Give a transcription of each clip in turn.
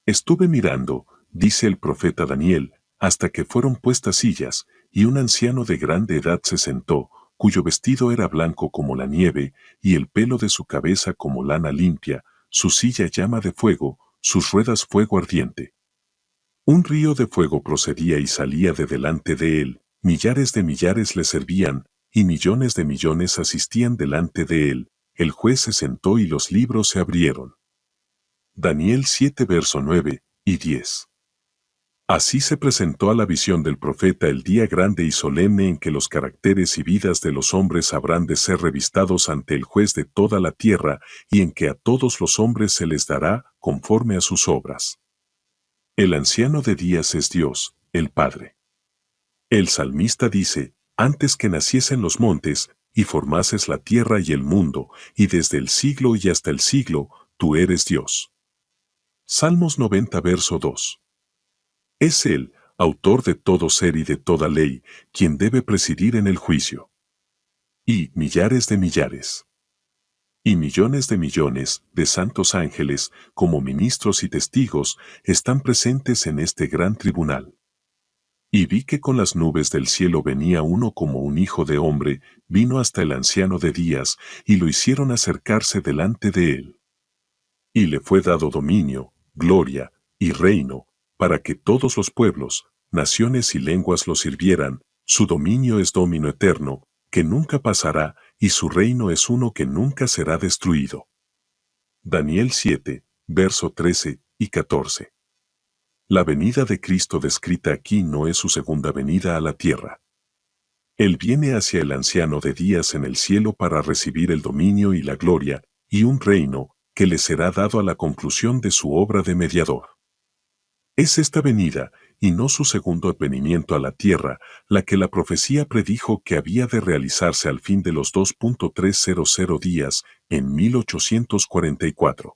Estuve mirando, dice el profeta Daniel, hasta que fueron puestas sillas, y un anciano de grande edad se sentó, cuyo vestido era blanco como la nieve, y el pelo de su cabeza como lana limpia, su silla llama de fuego, sus ruedas fuego ardiente. Un río de fuego procedía y salía de delante de él, millares de millares le servían, y millones de millones asistían delante de él. El juez se sentó y los libros se abrieron. Daniel 7 verso 9 y 10. Así se presentó a la visión del profeta el día grande y solemne en que los caracteres y vidas de los hombres habrán de ser revistados ante el juez de toda la tierra, y en que a todos los hombres se les dará conforme a sus obras. El anciano de días es Dios, el Padre. El salmista dice, antes que naciesen los montes, y formases la tierra y el mundo, y desde el siglo y hasta el siglo, tú eres Dios. Salmos 90 verso 2. Es Él, autor de todo ser y de toda ley, quien debe presidir en el juicio. Y millares de millares. Y millones de santos ángeles, como ministros y testigos, están presentes en este gran tribunal. Y vi que con las nubes del cielo venía uno como un hijo de hombre, vino hasta el anciano de días, y lo hicieron acercarse delante de él. Y le fue dado dominio, gloria y reino, para que todos los pueblos, naciones y lenguas lo sirvieran. Su dominio es dominio eterno, que nunca pasará, y su reino es uno que nunca será destruido. Daniel 7, verso 13 y 14. La venida de Cristo descrita aquí no es su segunda venida a la tierra. Él viene hacia el anciano de días en el cielo para recibir el dominio y la gloria, y un reino, que le será dado a la conclusión de su obra de mediador. Es esta venida, y no su segundo advenimiento a la tierra, la que la profecía predijo que había de realizarse al fin de los 2.300 días, en 1844.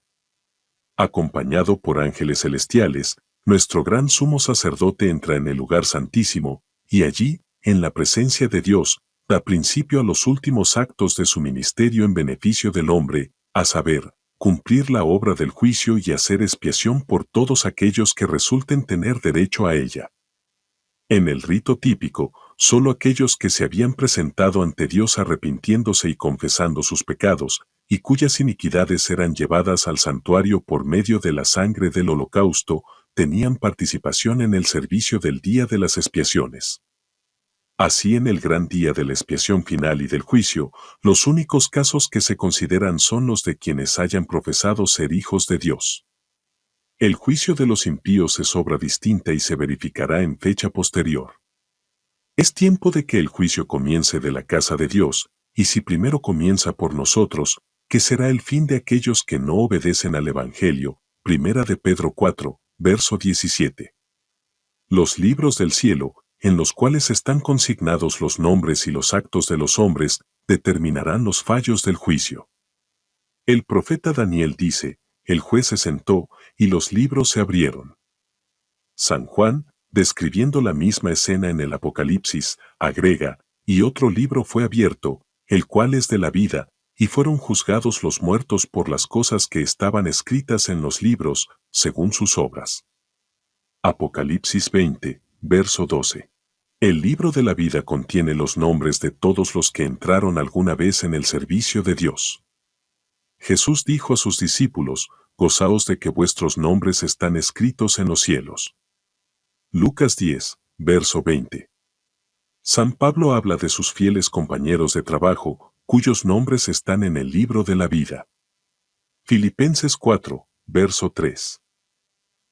Acompañado por ángeles celestiales, nuestro gran sumo sacerdote entra en el lugar santísimo, y allí, en la presencia de Dios, da principio a los últimos actos de su ministerio en beneficio del hombre, a saber, cumplir la obra del juicio y hacer expiación por todos aquellos que resulten tener derecho a ella. En el rito típico, solo aquellos que se habían presentado ante Dios arrepintiéndose y confesando sus pecados, y cuyas iniquidades eran llevadas al santuario por medio de la sangre del holocausto, tenían participación en el servicio del día de las expiaciones. Así en el gran día de la expiación final y del juicio, los únicos casos que se consideran son los de quienes hayan profesado ser hijos de Dios. El juicio de los impíos es obra distinta y se verificará en fecha posterior. Es tiempo de que el juicio comience de la casa de Dios, y si primero comienza por nosotros, ¿qué será el fin de aquellos que no obedecen al Evangelio? Primera de Pedro 4, verso 17. Los libros del cielo, en los cuales están consignados los nombres y los actos de los hombres, determinarán los fallos del juicio. El profeta Daniel dice, el juez se sentó, y los libros se abrieron. San Juan, describiendo la misma escena en el Apocalipsis, agrega, y otro libro fue abierto, el cual es de la vida, y fueron juzgados los muertos por las cosas que estaban escritas en los libros, según sus obras. Apocalipsis 20, verso 12. El libro de la vida contiene los nombres de todos los que entraron alguna vez en el servicio de Dios. Jesús dijo a sus discípulos, gozaos de que vuestros nombres están escritos en los cielos. Lucas 10, verso 20. San Pablo habla de sus fieles compañeros de trabajo, cuyos nombres están en el libro de la vida. Filipenses 4, verso 3.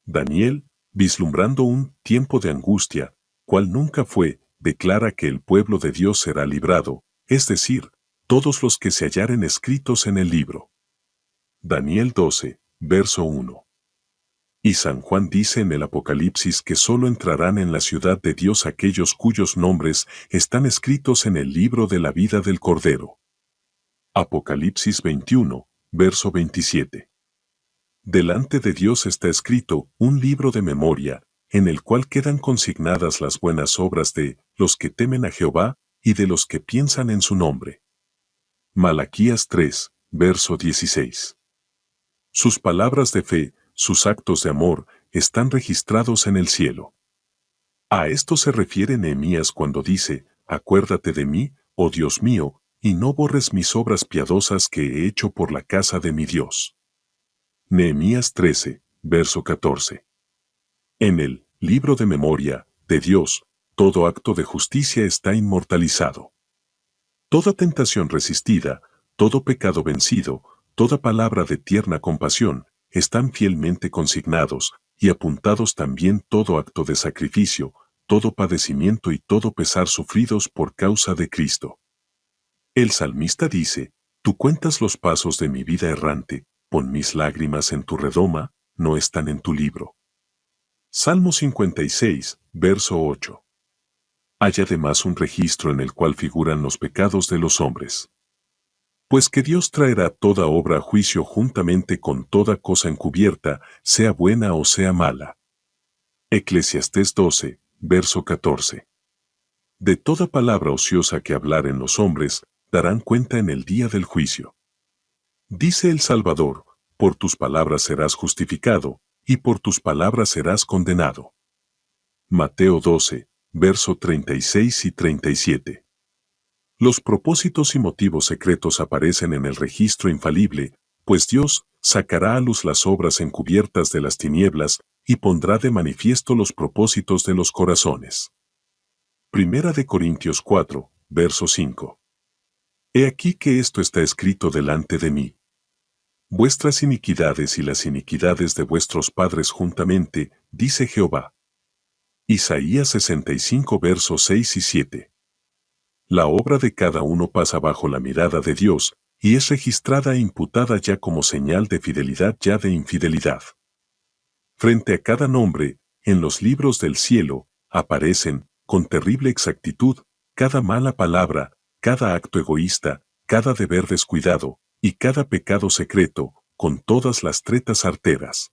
Daniel, vislumbrando un tiempo de angustia, cual nunca fue, declara que el pueblo de Dios será librado, es decir, todos los que se hallaren escritos en el libro. Daniel 12, verso 1. Y San Juan dice en el Apocalipsis que solo entrarán en la ciudad de Dios aquellos cuyos nombres están escritos en el libro de la vida del Cordero. Apocalipsis 21, verso 27. Delante de Dios está escrito un libro de memoria, en el cual quedan consignadas las buenas obras de los que temen a Jehová y de los que piensan en su nombre. Malaquías 3, verso 16. Sus palabras de fe, sus actos de amor, están registrados en el cielo. A esto se refiere Nehemías cuando dice, acuérdate de mí, oh Dios mío, y no borres mis obras piadosas que he hecho por la casa de mi Dios. Nehemías 13, verso 14. En el libro de memoria de Dios, todo acto de justicia está inmortalizado. Toda tentación resistida, todo pecado vencido, toda palabra de tierna compasión, están fielmente consignados, y apuntados también todo acto de sacrificio, todo padecimiento y todo pesar sufridos por causa de Cristo. El salmista dice, tú cuentas los pasos de mi vida errante, pon mis lágrimas en tu redoma, no están en tu libro. Salmo 56, verso 8. Hay además un registro en el cual figuran los pecados de los hombres. Pues que Dios traerá toda obra a juicio juntamente con toda cosa encubierta, sea buena o sea mala. Eclesiastés 12, verso 14. De toda palabra ociosa que hablaren los hombres, darán cuenta en el día del juicio. Dice el Salvador, por tus palabras serás justificado, y por tus palabras serás condenado. Mateo 12, verso 36 y 37. Los propósitos y motivos secretos aparecen en el registro infalible, pues Dios sacará a luz las obras encubiertas de las tinieblas y pondrá de manifiesto los propósitos de los corazones. Primera de Corintios 4, verso 5. He aquí que esto está escrito delante de mí. Vuestras iniquidades y las iniquidades de vuestros padres juntamente, dice Jehová. Isaías 65 versos 6 y 7. La obra de cada uno pasa bajo la mirada de Dios, y es registrada e imputada ya como señal de fidelidad ya de infidelidad. Frente a cada nombre, en los libros del cielo, aparecen, con terrible exactitud, cada mala palabra, cada acto egoísta, cada deber descuidado, y cada pecado secreto, con todas las tretas arteras.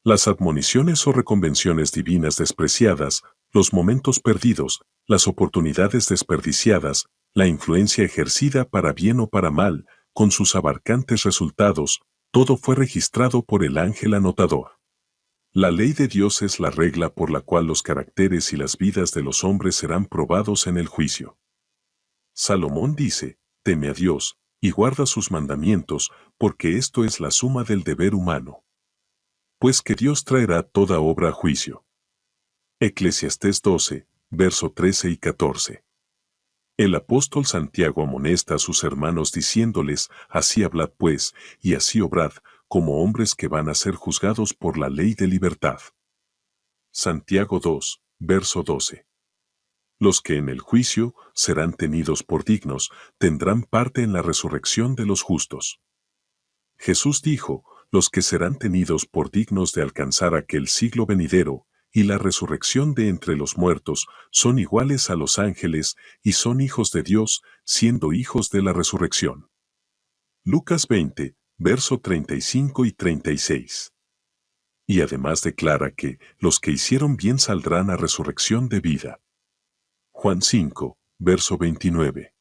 Las admoniciones o reconvenciones divinas despreciadas, los momentos perdidos, las oportunidades desperdiciadas, la influencia ejercida para bien o para mal, con sus abarcantes resultados, todo fue registrado por el ángel anotador. La ley de Dios es la regla por la cual los caracteres y las vidas de los hombres serán probados en el juicio. Salomón dice, teme a Dios, y guarda sus mandamientos, porque esto es la suma del deber humano. Pues que Dios traerá toda obra a juicio. Eclesiastés 12, verso 13 y 14. El apóstol Santiago amonesta a sus hermanos diciéndoles, así hablad pues, y así obrad, como hombres que van a ser juzgados por la ley de libertad. Santiago 2, verso 12. Los que en el juicio serán tenidos por dignos, tendrán parte en la resurrección de los justos. Jesús dijo, los que serán tenidos por dignos de alcanzar aquel siglo venidero, y la resurrección de entre los muertos, son iguales a los ángeles, y son hijos de Dios, siendo hijos de la resurrección. Lucas 20, verso 35 y 36. Y además declara que los que hicieron bien saldrán a resurrección de vida. Juan 5, verso 29.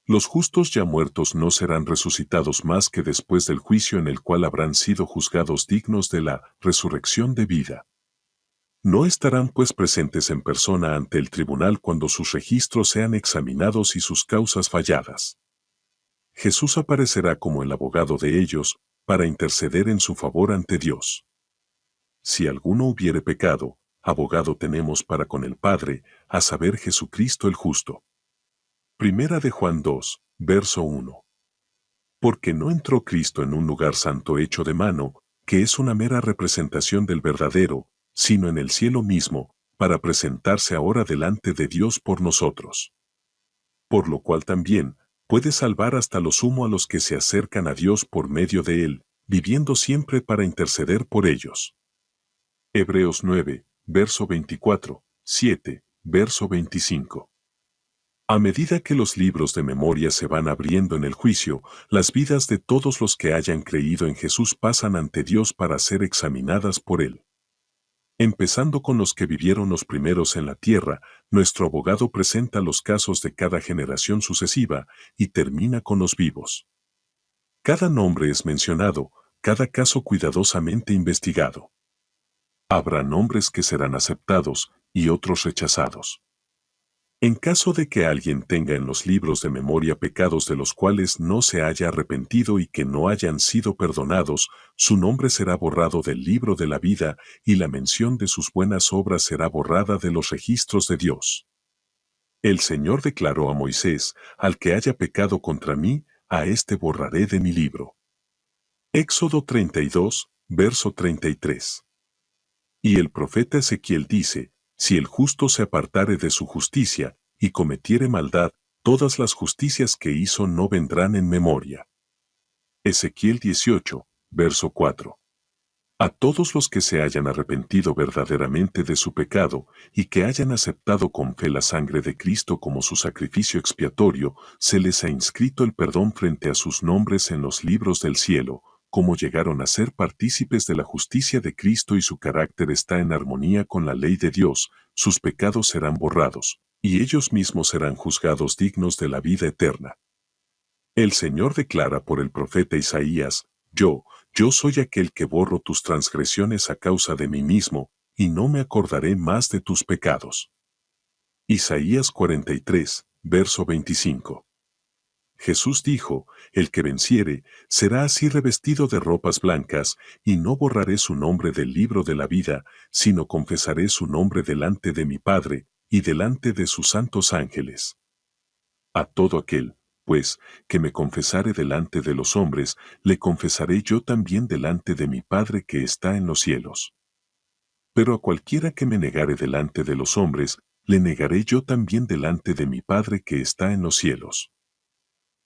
Los justos ya muertos no serán resucitados más que después del juicio en el cual habrán sido juzgados dignos de la resurrección de vida. No estarán pues presentes en persona ante el tribunal cuando sus registros sean examinados y sus causas falladas. Jesús aparecerá como el abogado de ellos, para interceder en su favor ante Dios. Si alguno hubiere pecado, abogado tenemos para con el Padre, a saber Jesucristo el justo. Primera de Juan 2, verso 1. Porque no entró Cristo en un lugar santo hecho de mano, que es una mera representación del verdadero, sino en el cielo mismo, para presentarse ahora delante de Dios por nosotros. Por lo cual también, puede salvar hasta lo sumo a los que se acercan a Dios por medio de Él, viviendo siempre para interceder por ellos. Hebreos 9, verso 24, 7, verso 25. A medida que los libros de memoria se van abriendo en el juicio, las vidas de todos los que hayan creído en Jesús pasan ante Dios para ser examinadas por Él. Empezando con los que vivieron los primeros en la tierra, nuestro abogado presenta los casos de cada generación sucesiva y termina con los vivos. Cada nombre es mencionado, cada caso cuidadosamente investigado. Habrá nombres que serán aceptados y otros rechazados. En caso de que alguien tenga en los libros de memoria pecados de los cuales no se haya arrepentido y que no hayan sido perdonados, su nombre será borrado del libro de la vida y la mención de sus buenas obras será borrada de los registros de Dios. El Señor declaró a Moisés: al que haya pecado contra mí, a éste borraré de mi libro. Éxodo 32, verso 33. Y el profeta Ezequiel dice: si el justo se apartare de su justicia, y cometiere maldad, todas las justicias que hizo no vendrán en memoria. Ezequiel 18, verso 4. A todos los que se hayan arrepentido verdaderamente de su pecado, y que hayan aceptado con fe la sangre de Cristo como su sacrificio expiatorio, se les ha inscrito el perdón frente a sus nombres en los libros del cielo. Como llegaron a ser partícipes de la justicia de Cristo y su carácter está en armonía con la ley de Dios, sus pecados serán borrados, y ellos mismos serán juzgados dignos de la vida eterna. El Señor declara por el profeta Isaías: yo soy aquel que borro tus transgresiones a causa de mí mismo, y no me acordaré más de tus pecados. Isaías 43, verso 25. Jesús dijo: el que venciere, será así revestido de ropas blancas, y no borraré su nombre del libro de la vida, sino confesaré su nombre delante de mi Padre, y delante de sus santos ángeles. A todo aquel, pues, que me confesare delante de los hombres, le confesaré yo también delante de mi Padre que está en los cielos. Pero a cualquiera que me negare delante de los hombres, le negaré yo también delante de mi Padre que está en los cielos.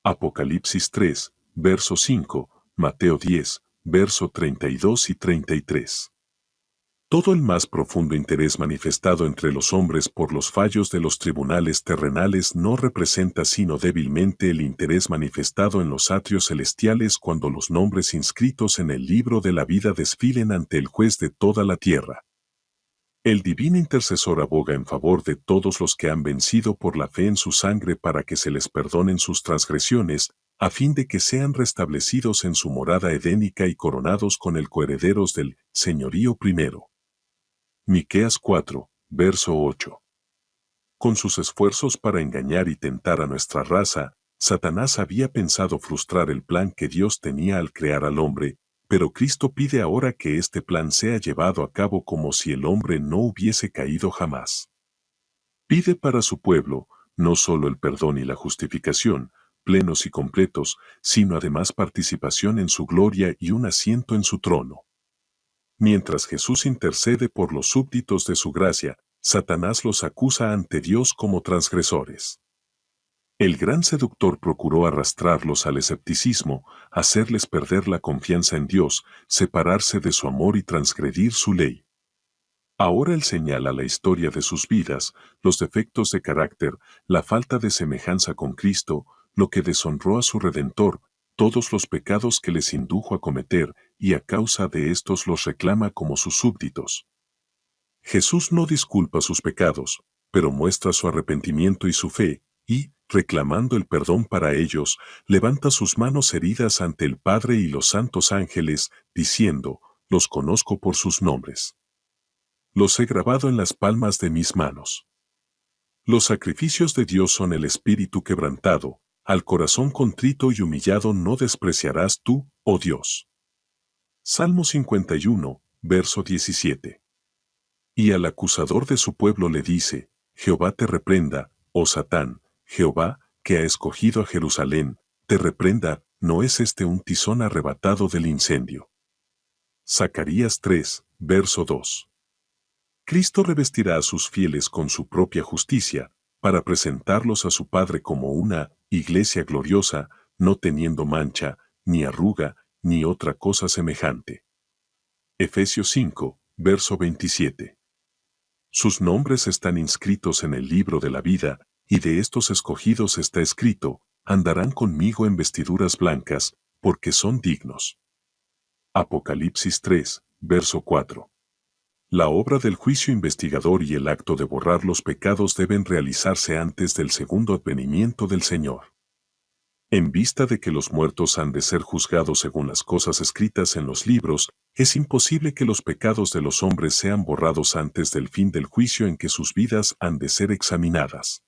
Apocalipsis 3, verso 5, Mateo 10, verso 32 y 33. Todo el más profundo interés manifestado entre los hombres por los fallos de los tribunales terrenales no representa sino débilmente el interés manifestado en los atrios celestiales cuando los nombres inscritos en el libro de la vida desfilen ante el juez de toda la tierra. El divino intercesor aboga en favor de todos los que han vencido por la fe en su sangre para que se les perdonen sus transgresiones, a fin de que sean restablecidos en su morada edénica y coronados con el coherederos del señorío primero. Miqueas 4, verso 8. Con sus esfuerzos para engañar y tentar a nuestra raza, Satanás había pensado frustrar el plan que Dios tenía al crear al hombre, pero Cristo pide ahora que este plan sea llevado a cabo como si el hombre no hubiese caído jamás. Pide para su pueblo, no solo el perdón y la justificación, plenos y completos, sino además participación en su gloria y un asiento en su trono. Mientras Jesús intercede por los súbditos de su gracia, Satanás los acusa ante Dios como transgresores. El gran seductor procuró arrastrarlos al escepticismo, hacerles perder la confianza en Dios, separarse de su amor y transgredir su ley. Ahora él señala la historia de sus vidas, los defectos de carácter, la falta de semejanza con Cristo, lo que deshonró a su Redentor, todos los pecados que les indujo a cometer, y a causa de estos los reclama como sus súbditos. Jesús no disculpa sus pecados, pero muestra su arrepentimiento y su fe, y, reclamando el perdón para ellos, levanta sus manos heridas ante el Padre y los santos ángeles, diciendo: los conozco por sus nombres. Los he grabado en las palmas de mis manos. Los sacrificios de Dios son el espíritu quebrantado, al corazón contrito y humillado no despreciarás tú, oh Dios. Salmo 51, verso 17. Y al acusador de su pueblo le dice: Jehová te reprenda, oh Satán, Jehová, que ha escogido a Jerusalén, te reprenda, ¿no es este un tizón arrebatado del incendio? Zacarías 3, verso 2. Cristo revestirá a sus fieles con su propia justicia, para presentarlos a su Padre como una iglesia gloriosa, no teniendo mancha, ni arruga, ni otra cosa semejante. Efesios 5, verso 27. Sus nombres están inscritos en el libro de la vida, y de estos escogidos está escrito: andarán conmigo en vestiduras blancas, porque son dignos. Apocalipsis 3, verso 4. La obra del juicio investigador y el acto de borrar los pecados deben realizarse antes del segundo advenimiento del Señor. En vista de que los muertos han de ser juzgados según las cosas escritas en los libros, es imposible que los pecados de los hombres sean borrados antes del fin del juicio en que sus vidas han de ser examinadas.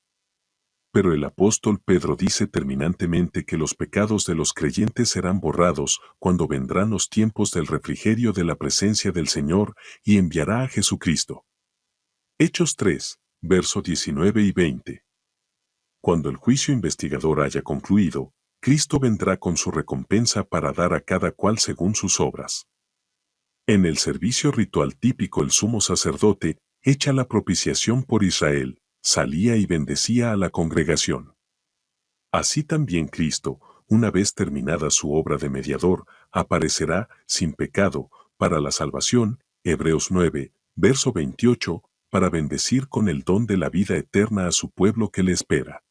Pero el apóstol Pedro dice terminantemente que los pecados de los creyentes serán borrados cuando vendrán los tiempos del refrigerio de la presencia del Señor y enviará a Jesucristo. Hechos 3, verso 19 y 20. Cuando el juicio investigador haya concluido, Cristo vendrá con su recompensa para dar a cada cual según sus obras. En el servicio ritual típico el sumo sacerdote echa la propiciación por Israel, salía y bendecía a la congregación. Así también Cristo, una vez terminada su obra de mediador, aparecerá, sin pecado, para la salvación, Hebreos 9, verso 28, para bendecir con el don de la vida eterna a su pueblo que le espera.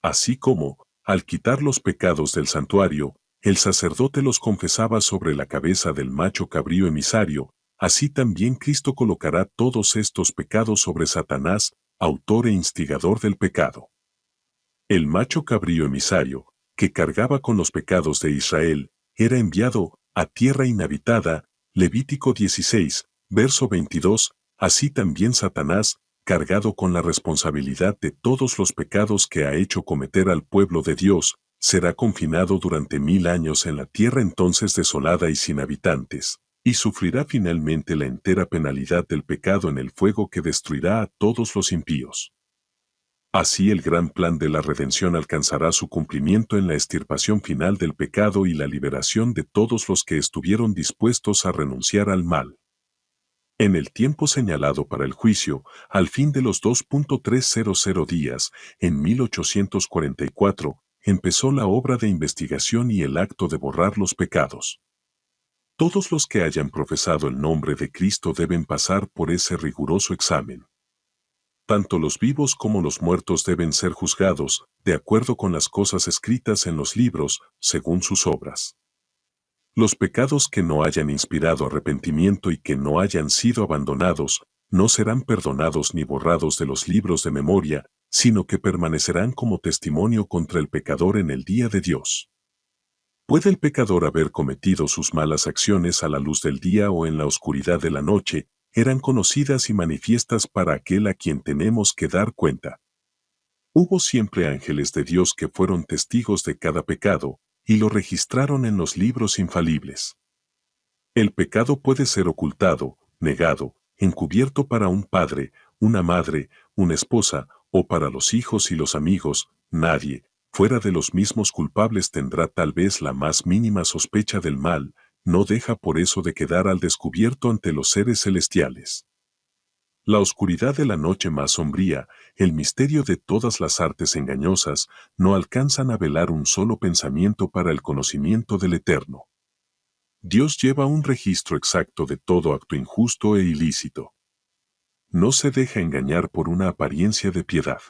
Así como, al quitar los pecados del santuario, el sacerdote los confesaba sobre la cabeza del macho cabrío emisario, así también Cristo colocará todos estos pecados sobre Satanás, autor e instigador del pecado. El macho cabrío emisario, que cargaba con los pecados de Israel, era enviado a tierra inhabitada, Levítico 16, verso 22, así también Satanás, cargado con la responsabilidad de todos los pecados que ha hecho cometer al pueblo de Dios, será confinado durante 1000 años en la tierra entonces desolada y sin habitantes, y sufrirá finalmente la entera penalidad del pecado en el fuego que destruirá a todos los impíos. Así el gran plan de la redención alcanzará su cumplimiento en la extirpación final del pecado y la liberación de todos los que estuvieron dispuestos a renunciar al mal. En el tiempo señalado para el juicio, al fin de los 2.300 días, en 1844, empezó la obra de investigación y el acto de borrar los pecados. Todos los que hayan profesado el nombre de Cristo deben pasar por ese riguroso examen. Tanto los vivos como los muertos deben ser juzgados, de acuerdo con las cosas escritas en los libros, según sus obras. Los pecados que no hayan inspirado arrepentimiento y que no hayan sido abandonados, no serán perdonados ni borrados de los libros de memoria, sino que permanecerán como testimonio contra el pecador en el día de Dios. ¿Puede el pecador haber cometido sus malas acciones a la luz del día o en la oscuridad de la noche? Eran conocidas y manifiestas para aquel a quien tenemos que dar cuenta. Hubo siempre ángeles de Dios que fueron testigos de cada pecado, y lo registraron en los libros infalibles. El pecado puede ser ocultado, negado, encubierto para un padre, una madre, una esposa, o para los hijos y los amigos. Nadie, fuera de los mismos culpables, tendrá tal vez la más mínima sospecha del mal, no deja por eso de quedar al descubierto ante los seres celestiales. La oscuridad de la noche más sombría, el misterio de todas las artes engañosas, no alcanzan a velar un solo pensamiento para el conocimiento del Eterno. Dios lleva un registro exacto de todo acto injusto e ilícito. No se deja engañar por una apariencia de piedad.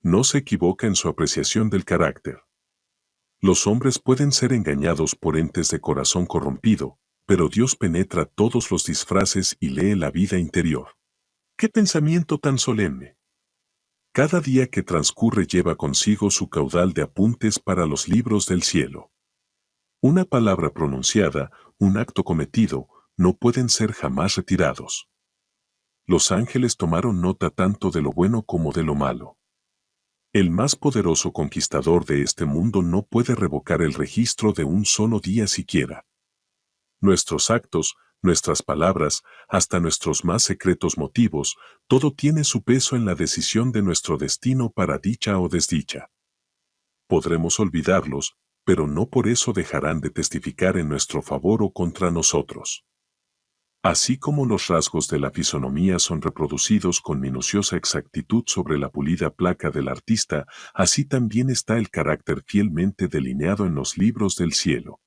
No se equivoca en su apreciación del carácter. Los hombres pueden ser engañados por entes de corazón corrompido, pero Dios penetra todos los disfraces y lee la vida interior. ¡Qué pensamiento tan solemne! Cada día que transcurre lleva consigo su caudal de apuntes para los libros del cielo. Una palabra pronunciada, un acto cometido, no pueden ser jamás retirados. Los ángeles tomaron nota tanto de lo bueno como de lo malo. El más poderoso conquistador de este mundo no puede revocar el registro de un solo día siquiera. Nuestros actos, nuestras palabras, hasta nuestros más secretos motivos, todo tiene su peso en la decisión de nuestro destino para dicha o desdicha. Podremos olvidarlos, pero no por eso dejarán de testificar en nuestro favor o contra nosotros. Así como los rasgos de la fisonomía son reproducidos con minuciosa exactitud sobre la pulida placa del artista, así también está el carácter fielmente delineado en los libros del cielo.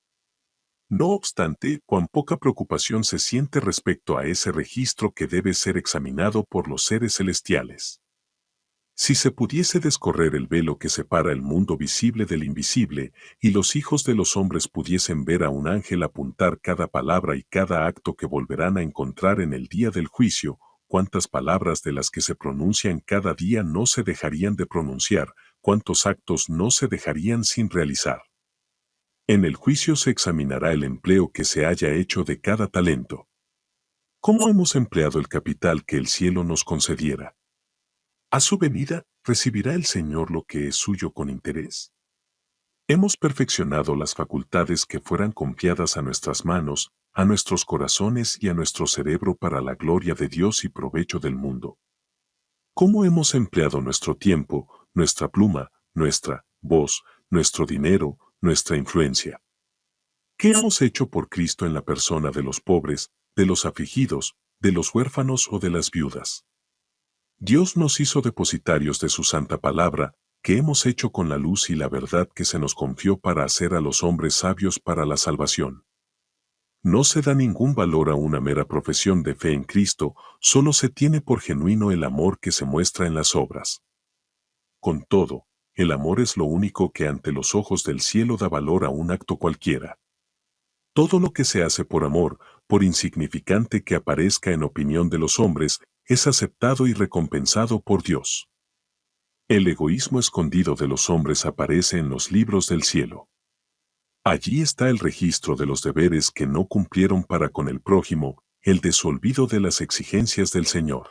No obstante, cuán poca preocupación se siente respecto a ese registro que debe ser examinado por los seres celestiales. Si se pudiese descorrer el velo que separa el mundo visible del invisible, y los hijos de los hombres pudiesen ver a un ángel apuntar cada palabra y cada acto que volverán a encontrar en el día del juicio, cuántas palabras de las que se pronuncian cada día no se dejarían de pronunciar, cuántos actos no se dejarían sin realizar. En el juicio se examinará el empleo que se haya hecho de cada talento. ¿Cómo hemos empleado el capital que el cielo nos concediera? A su venida, ¿recibirá el Señor lo que es suyo con interés? ¿Hemos perfeccionado las facultades que fueran confiadas a nuestras manos, a nuestros corazones y a nuestro cerebro para la gloria de Dios y provecho del mundo? ¿Cómo hemos empleado nuestro tiempo, nuestra pluma, nuestra voz, nuestro dinero, nuestra influencia? ¿Qué hemos hecho por Cristo en la persona de los pobres, de los afligidos, de los huérfanos o de las viudas? Dios nos hizo depositarios de su santa palabra, que hemos hecho con la luz y la verdad que se nos confió para hacer a los hombres sabios para la salvación. No se da ningún valor a una mera profesión de fe en Cristo, solo se tiene por genuino el amor que se muestra en las obras. Con todo, el amor es lo único que ante los ojos del cielo da valor a un acto cualquiera. Todo lo que se hace por amor, por insignificante que aparezca en opinión de los hombres, es aceptado y recompensado por Dios. El egoísmo escondido de los hombres aparece en los libros del cielo. Allí está el registro de los deberes que no cumplieron para con el prójimo, el desolvido de las exigencias del Señor.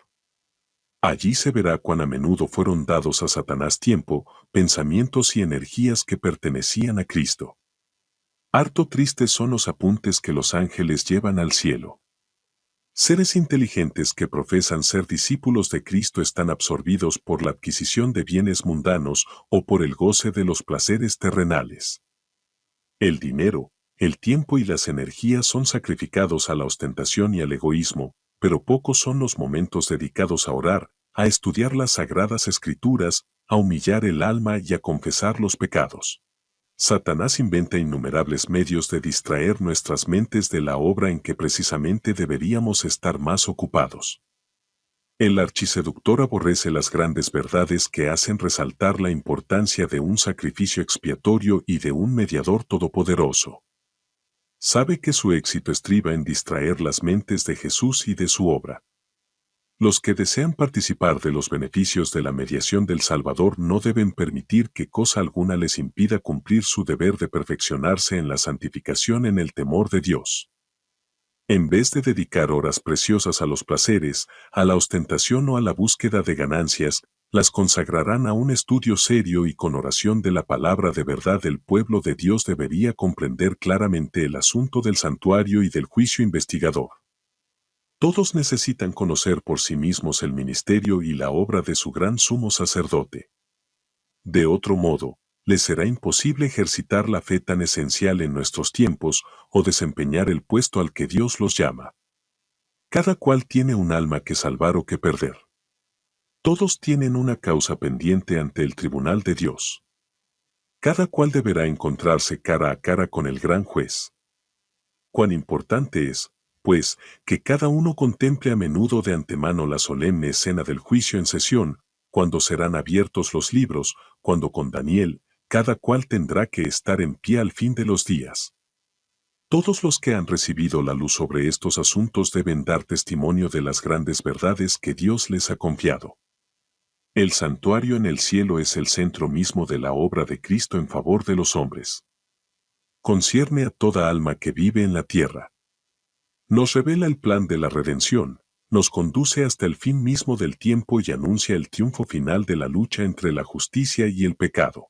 Allí se verá cuán a menudo fueron dados a Satanás tiempo, pensamientos y energías que pertenecían a Cristo. Harto tristes son los apuntes que los ángeles llevan al cielo. Seres inteligentes que profesan ser discípulos de Cristo están absorbidos por la adquisición de bienes mundanos o por el goce de los placeres terrenales. El dinero, el tiempo y las energías son sacrificados a la ostentación y al egoísmo, pero pocos son los momentos dedicados a orar, a estudiar las sagradas escrituras, a humillar el alma y a confesar los pecados. Satanás inventa innumerables medios de distraer nuestras mentes de la obra en que precisamente deberíamos estar más ocupados. El archiseductor aborrece las grandes verdades que hacen resaltar la importancia de un sacrificio expiatorio y de un mediador todopoderoso. Sabe que su éxito estriba en distraer las mentes de Jesús y de su obra. Los que desean participar de los beneficios de la mediación del Salvador no deben permitir que cosa alguna les impida cumplir su deber de perfeccionarse en la santificación en el temor de Dios. En vez de dedicar horas preciosas a los placeres, a la ostentación o a la búsqueda de ganancias, las consagrarán a un estudio serio y con oración de la palabra de verdad. El pueblo de Dios debería comprender claramente el asunto del santuario y del juicio investigador. Todos necesitan conocer por sí mismos el ministerio y la obra de su gran sumo sacerdote. De otro modo, les será imposible ejercitar la fe tan esencial en nuestros tiempos o desempeñar el puesto al que Dios los llama. Cada cual tiene un alma que salvar o que perder. Todos tienen una causa pendiente ante el tribunal de Dios. Cada cual deberá encontrarse cara a cara con el gran juez. Cuán importante es, pues, que cada uno contemple a menudo de antemano la solemne escena del juicio en sesión, cuando serán abiertos los libros, cuando con Daniel, cada cual tendrá que estar en pie al fin de los días. Todos los que han recibido la luz sobre estos asuntos deben dar testimonio de las grandes verdades que Dios les ha confiado. El santuario en el cielo es el centro mismo de la obra de Cristo en favor de los hombres. Concierne a toda alma que vive en la tierra. Nos revela el plan de la redención, nos conduce hasta el fin mismo del tiempo y anuncia el triunfo final de la lucha entre la justicia y el pecado.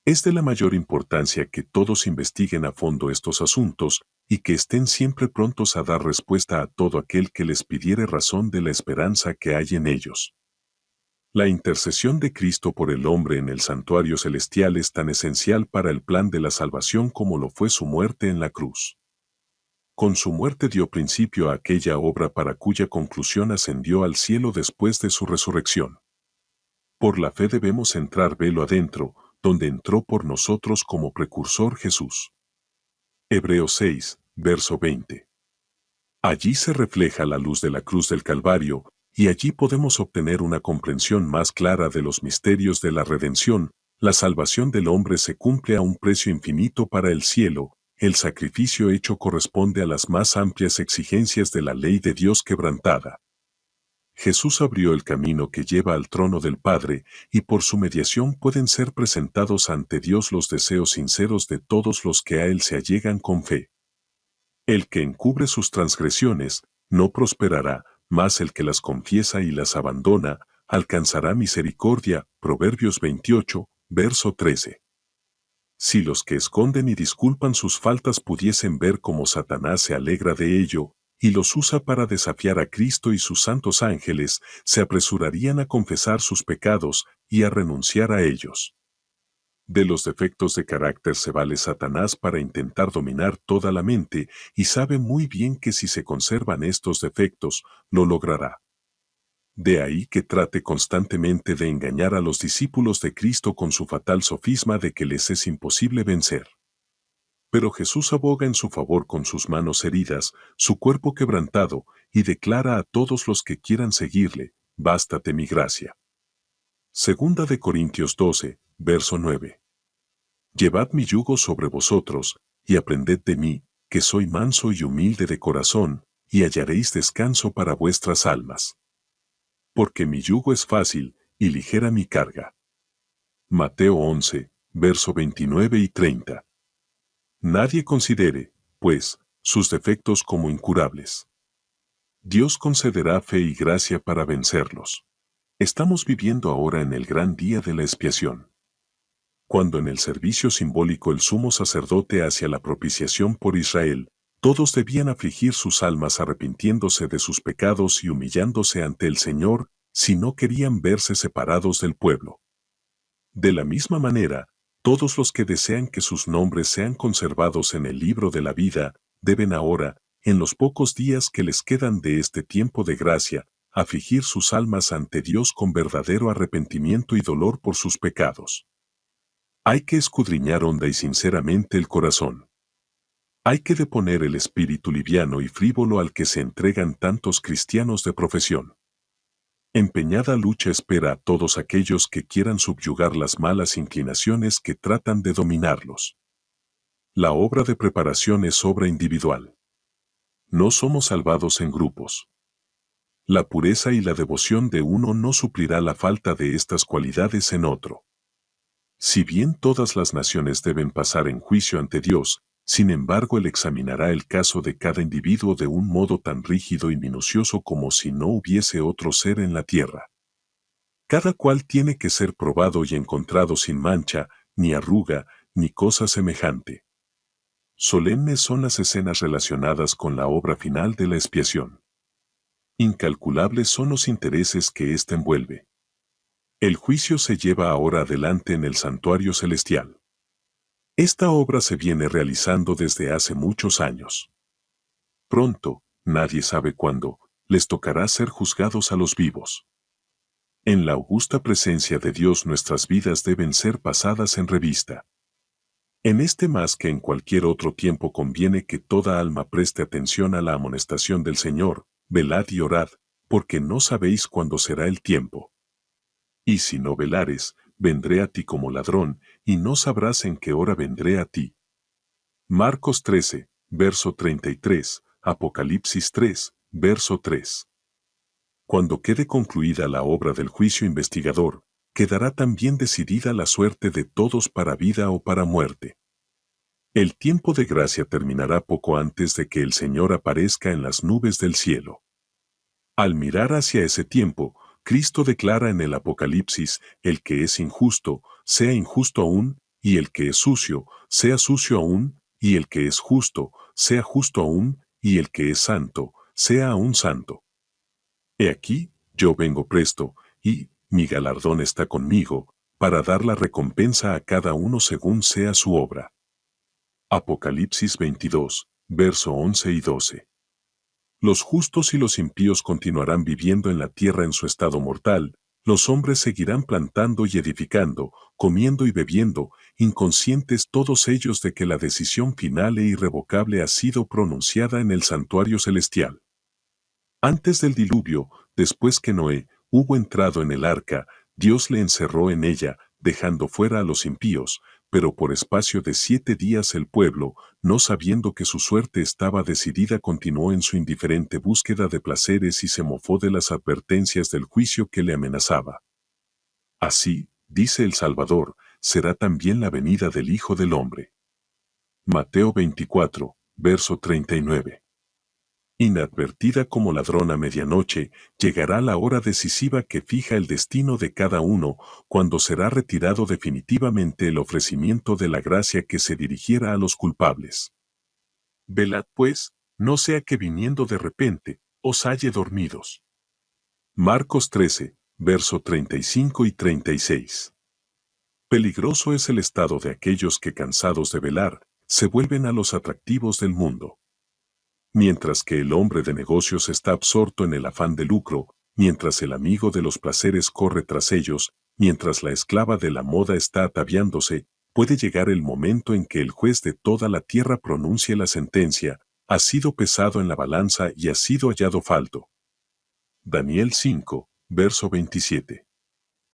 Es de la mayor importancia que todos investiguen a fondo estos asuntos y que estén siempre prontos a dar respuesta a todo aquel que les pidiere razón de la esperanza que hay en ellos. La intercesión de Cristo por el hombre en el santuario celestial es tan esencial para el plan de la salvación como lo fue su muerte en la cruz. Con su muerte dio principio a aquella obra para cuya conclusión ascendió al cielo después de su resurrección. Por la fe debemos entrar velo adentro, donde entró por nosotros como precursor Jesús. Hebreos 6, verso 20. Allí se refleja la luz de la cruz del Calvario, y allí podemos obtener una comprensión más clara de los misterios de la redención. La salvación del hombre se cumple a un precio infinito para el cielo. El sacrificio hecho corresponde a las más amplias exigencias de la ley de Dios quebrantada. Jesús abrió el camino que lleva al trono del Padre, y por su mediación pueden ser presentados ante Dios los deseos sinceros de todos los que a Él se allegan con fe. El que encubre sus transgresiones, no prosperará, mas el que las confiesa y las abandona, alcanzará misericordia. Proverbios 28, verso 13. Si los que esconden y disculpan sus faltas pudiesen ver cómo Satanás se alegra de ello, y los usa para desafiar a Cristo y sus santos ángeles, se apresurarían a confesar sus pecados y a renunciar a ellos. De los defectos de carácter se vale Satanás para intentar dominar toda la mente, y sabe muy bien que si se conservan estos defectos, lo logrará. De ahí que trate constantemente de engañar a los discípulos de Cristo con su fatal sofisma de que les es imposible vencer. Pero Jesús aboga en su favor con sus manos heridas, su cuerpo quebrantado, y declara a todos los que quieran seguirle: bástate mi gracia. Segunda de Corintios 12, verso 9. Llevad mi yugo sobre vosotros, y aprended de mí, que soy manso y humilde de corazón, y hallaréis descanso para vuestras almas. Porque mi yugo es fácil, y ligera mi carga. Mateo 11, verso 29 y 30. Nadie considere, pues, sus defectos como incurables. Dios concederá fe y gracia para vencerlos. Estamos viviendo ahora en el gran día de la expiación. Cuando en el servicio simbólico el sumo sacerdote hacía la propiciación por Israel, todos debían afligir sus almas arrepintiéndose de sus pecados y humillándose ante el Señor, si no querían verse separados del pueblo. De la misma manera, todos los que desean que sus nombres sean conservados en el libro de la vida, deben ahora, en los pocos días que les quedan de este tiempo de gracia, afligir sus almas ante Dios con verdadero arrepentimiento y dolor por sus pecados. Hay que escudriñar honda y sinceramente el corazón. Hay que deponer el espíritu liviano y frívolo al que se entregan tantos cristianos de profesión. Empeñada lucha espera a todos aquellos que quieran subyugar las malas inclinaciones que tratan de dominarlos. La obra de preparación es obra individual. No somos salvados en grupos. La pureza y la devoción de uno no suplirá la falta de estas cualidades en otro. Si bien todas las naciones deben pasar en juicio ante Dios, sin embargo Él examinará el caso de cada individuo de un modo tan rígido y minucioso como si no hubiese otro ser en la tierra. Cada cual tiene que ser probado y encontrado sin mancha, ni arruga, ni cosa semejante. Solemnes son las escenas relacionadas con la obra final de la expiación. Incalculables son los intereses que ésta envuelve. El juicio se lleva ahora adelante en el santuario celestial. Esta obra se viene realizando desde hace muchos años. Pronto, nadie sabe cuándo, les tocará ser juzgados a los vivos. En la augusta presencia de Dios nuestras vidas deben ser pasadas en revista. En este más que en cualquier otro tiempo conviene que toda alma preste atención a la amonestación del Señor: velad y orad, porque no sabéis cuándo será el tiempo. Y si no velares, vendré a ti como ladrón, y no sabrás en qué hora vendré a ti. Marcos 13, verso 33, Apocalipsis 3, verso 3. Cuando quede concluida la obra del juicio investigador, quedará también decidida la suerte de todos para vida o para muerte. El tiempo de gracia terminará poco antes de que el Señor aparezca en las nubes del cielo. Al mirar hacia ese tiempo, Cristo declara en el Apocalipsis: el que es injusto, sea injusto aún, y el que es sucio, sea sucio aún, y el que es justo, sea justo aún, y el que es santo, sea aún santo. He aquí, yo vengo presto, y mi galardón está conmigo, para dar la recompensa a cada uno según sea su obra. Apocalipsis 22, verso 11 y 12. Los justos y los impíos continuarán viviendo en la tierra en su estado mortal, los hombres seguirán plantando y edificando, comiendo y bebiendo, inconscientes todos ellos de que la decisión final e irrevocable ha sido pronunciada en el santuario celestial. Antes del diluvio, después que Noé hubo entrado en el arca, Dios le encerró en ella, dejando fuera a los impíos, pero por espacio de 7 días el pueblo, no sabiendo que su suerte estaba decidida, continuó en su indiferente búsqueda de placeres y se mofó de las advertencias del juicio que le amenazaba. Así, dice el Salvador, será también la venida del Hijo del Hombre. Mateo 24, verso 39. Inadvertida como ladrón a medianoche, llegará la hora decisiva que fija el destino de cada uno, cuando será retirado definitivamente el ofrecimiento de la gracia que se dirigiera a los culpables. Velad pues, no sea que viniendo de repente, os halle dormidos. Marcos 13, verso 35 y 36. Peligroso es el estado de aquellos que, cansados de velar, se vuelven a los atractivos del mundo. Mientras que el hombre de negocios está absorto en el afán de lucro, mientras el amigo de los placeres corre tras ellos, mientras la esclava de la moda está ataviándose, puede llegar el momento en que el juez de toda la tierra pronuncie la sentencia: has sido pesado en la balanza y has sido hallado falto. Daniel 5, verso 27.